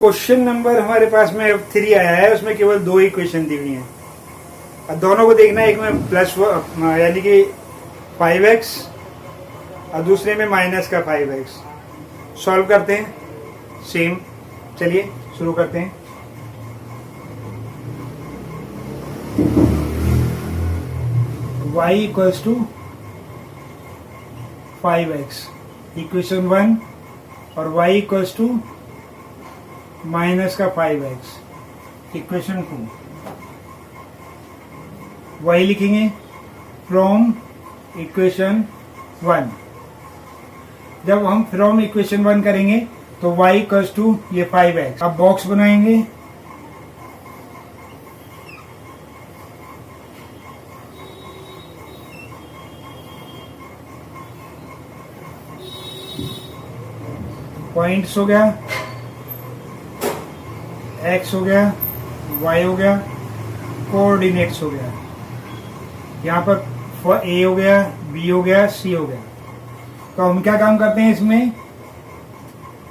Question number हमारे पास में 3 आया है, उसमें केवल 2 ही क्वेश्चन दी हुई हैं। अब दोनों को देखना है, एक में प्लस यानी कि 5x और दूसरे में माइनस का 5x। सॉल्व करते हैं सेम। चलिए शुरू करते हैं। y equals to 5x equation 1 और y इक्वल्स टू माइनस का 5x इक्वेशन 2। y लिखेंगे फ्रॉम इक्वेशन 1। जब हम फ्रॉम इक्वेशन 1 करेंगे तो y इक्वल्स टू ये 5x। अब बॉक्स बनाएंगे। पॉइंट्स हो गया, x हो गया, y हो गया, कोऑर्डिनेट्स हो गया। यहाँ पर a हो गया, b हो गया, c हो गया। तो हम क्या काम करते हैं, इसमें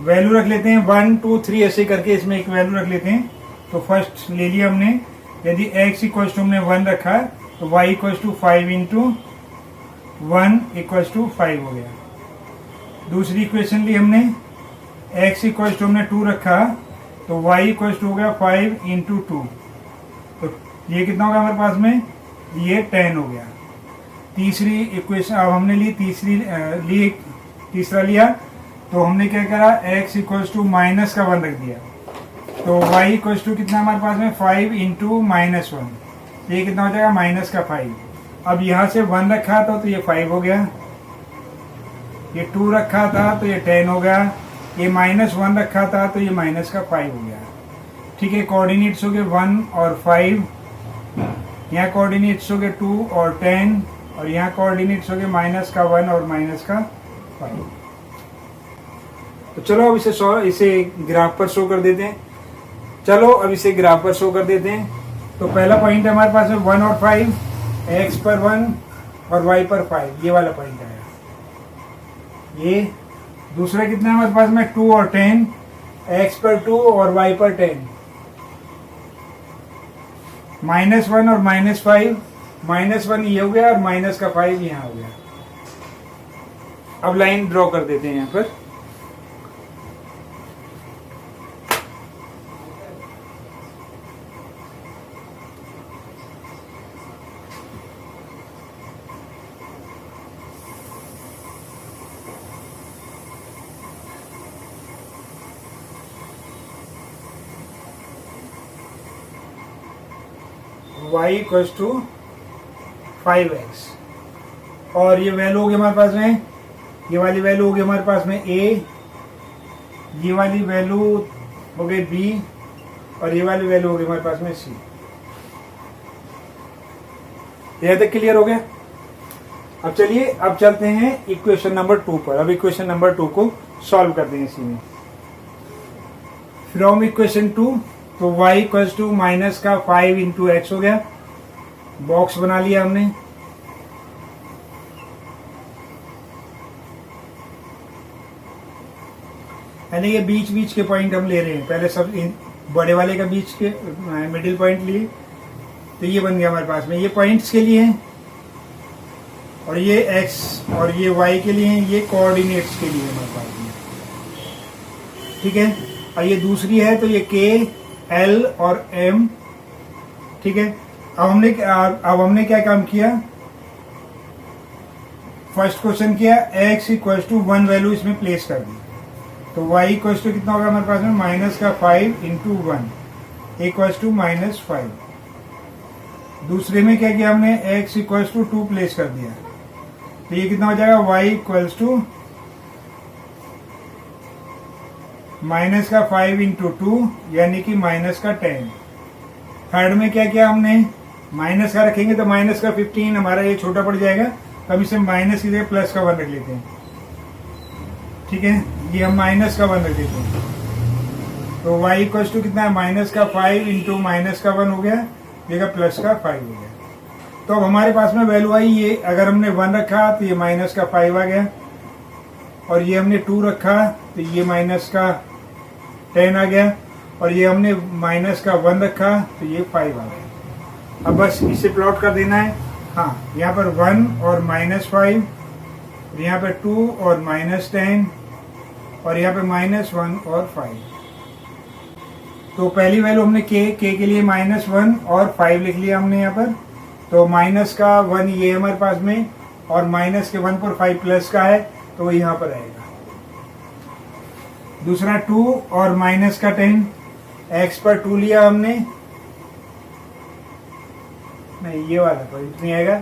वैल्यू रख लेते हैं 1 2 3 ऐसे करके इसमें एक वैल्यू रख लेते हैं। तो फर्स्ट ले लिया हमने। यदि x इक्वल्स टू हमने 1 रखा तो y equals to 5 into 1 equals to 5 हो गया। दूसरी इक्वेशन ली हमने, x इक्वल्स टू हमने 2 रखा तो y इक्वल्स टू हो गया 5 इंटू 2। तो ये कितना होगा हमारे पास में, ये 10 हो गया। तीसरी इक्वेशन अब हमने ली, तीसरा लिया तो हमने क्या करा, x इक्वल्स टू माइनस का 1 रख दिया। तो y इक्वल्स टू कितना हमारे पास में 5 इंटू माइनस 1। ये कितना हो जाएगा, माइनस का 5। अब यहाँ से 1 रखा था तो ये 5 हो गया, ये 2 रखा था तो ये 10 हो गया, ये माइनस 1 रखा था तो ये माइनस का 5 हो गया। ठीक है, कोऑर्डिनेट्स हो गए 1 और 5, यहाँ कोऑर्डिनेट्स हो गए 2 और 10, और यहाँ कोऑर्डिनेट्स हो गए माइनस का 1 और माइनस का 5। तो चलो अब इसे ग्राफ पर शो कर देते हैं। चलो अब इसे ग्राफ पर शो कर देते हैं। तो पहला पॉइंट है हमारे पास में 1 और 5, x पर 1 और y पर 5, ये वाला पॉइंट आया। ये दूसरा कितना है हमारे पास में 2 और 10, x पर 2 और y पर 10। माइनस 1 और माइनस 5, माइनस 1 ये हो गया और माइनस का 5 यहाँ हो गया। अब लाइन ड्रॉ कर देते हैं यहाँ पर। y इक्वल्स टू 5x और ये वैल्यू होगी हमारे पास में, ये वाली वैल्यू होगी हमारे पास में a, ये वाली वैल्यू हो गई b और ये वाली वैल्यू होगी हमारे पास में c। यह तक क्लियर हो गया। अब चलिए अब चलते हैं इक्वेशन नंबर 2 पर। अब इक्वेशन नंबर 2 को सॉल्व करते हैं इसी में। फ्रॉम इक्वेशन 2 तो y इक्वल्स टू माइनस का 5 इंटू एक्स हो गया। बॉक्स बना लिया हमने। यानी ये बीच बीच के पॉइंट हम ले रहे हैं। पहले सब बड़े वाले का बीच के मिडिल पॉइंट लिए, तो ये बन गया हमारे पास में। ये पॉइंट्स के लिए हैं और ये x और ये y के लिए हैं, ये कोऑर्डिनेट्स के लिए हमारे पास में। ठीक है, और ये दूसरी है तो ये k L और M। ठीक है, अब हमने क्या काम किया, फर्स्ट क्वेश्चन किया, x इक्वल्स टू 1 वैल्यू इसमें प्लेस कर दी। तो y इक्वल्स टू कितना होगा हमारे पास में, माइनस का 5 इंटू 1 इक्वल्स टू माइनस 5। दूसरे में क्या किया हमने, x इक्वल्स टू 2 प्लेस कर दिया। तो ये कितना हो जाएगा, y इक्वल्स टू माइनस का 5 इंटू 2 यानी कि माइनस का 10। थर्ड में क्या किया हमने, माइनस का रखेंगे तो माइनस का 15 हमारा ये छोटा पड़ जाएगा, तो हम इसे माइनस की जगह प्लस का 1 रख लेते हैं। ठीक है, ये हम माइनस का 1 रख लेते हैं। तो y इक्वल्स टू कितना है, माइनस का 5 इंटू माइनस का 1 हो गया, ये प्लस का 5 हो गया। तो अब हमारे पास में वैल्यू आई, ये अगर हमने 1 रखा तो ये माइनस का 5 आ गया, और ये हमने 2 रखा तो ये माइनस का 10 आ गया, और ये हमने माइनस का 1 रखा तो ये 5 आ गया। अब बस इसे प्लॉट कर देना है। हाँ, यहाँ पर 1 और -5, यहाँ पे 2 और -10 और यहाँ पे -1 और 5। तो पहली वैल्यू हमने के के लिए -1 और 5 लिख लिया हमने यहाँ पर। तो माइनस का 1 ये हमारे पास में और माइनस के 1 पर 5 प्लस का है तो वो यहाँ पर आएगा। दूसरा 2 और माइनस का 10, x पर 2 लिया हमने, नहीं ये वाला तो नहीं आएगा।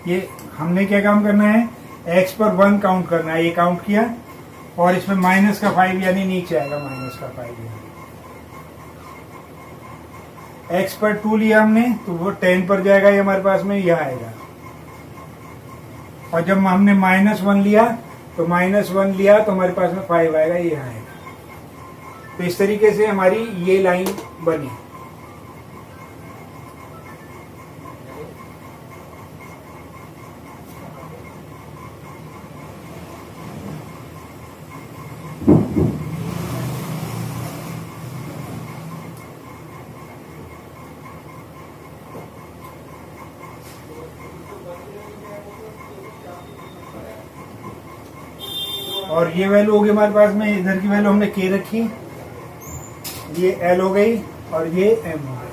ये हमने क्या काम करना है, x पर 1 काउंट करना है, ये काउंट किया और इसमें माइनस का 5 यानी नीचे आएगा माइनस का 5। x पर 2 लिया हमने तो वो 10 पर जाएगा, ये हमारे पास में यह आएगा। और जब हमने -1 लिया तो -1 लिया तो हमारे पास में 5 आएगा, ये आएगा। तो इस तरीके से हमारी ये लाइन बनी। और ये वैल्यू होगी हमारे पास में, इधर की वैल्यू हमने के रखी, ये एल हो गई और ये एम हो गई।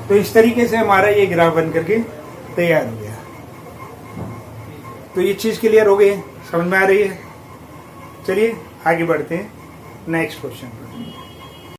तो इस तरीके से हमारा ये ग्राफ बन करके तैयार हो गया। तो ये चीज क्लियर हो गई, समझ में आ रही है। चलिए आगे बढ़ते हैं नेक्स्ट क्वेश्चन।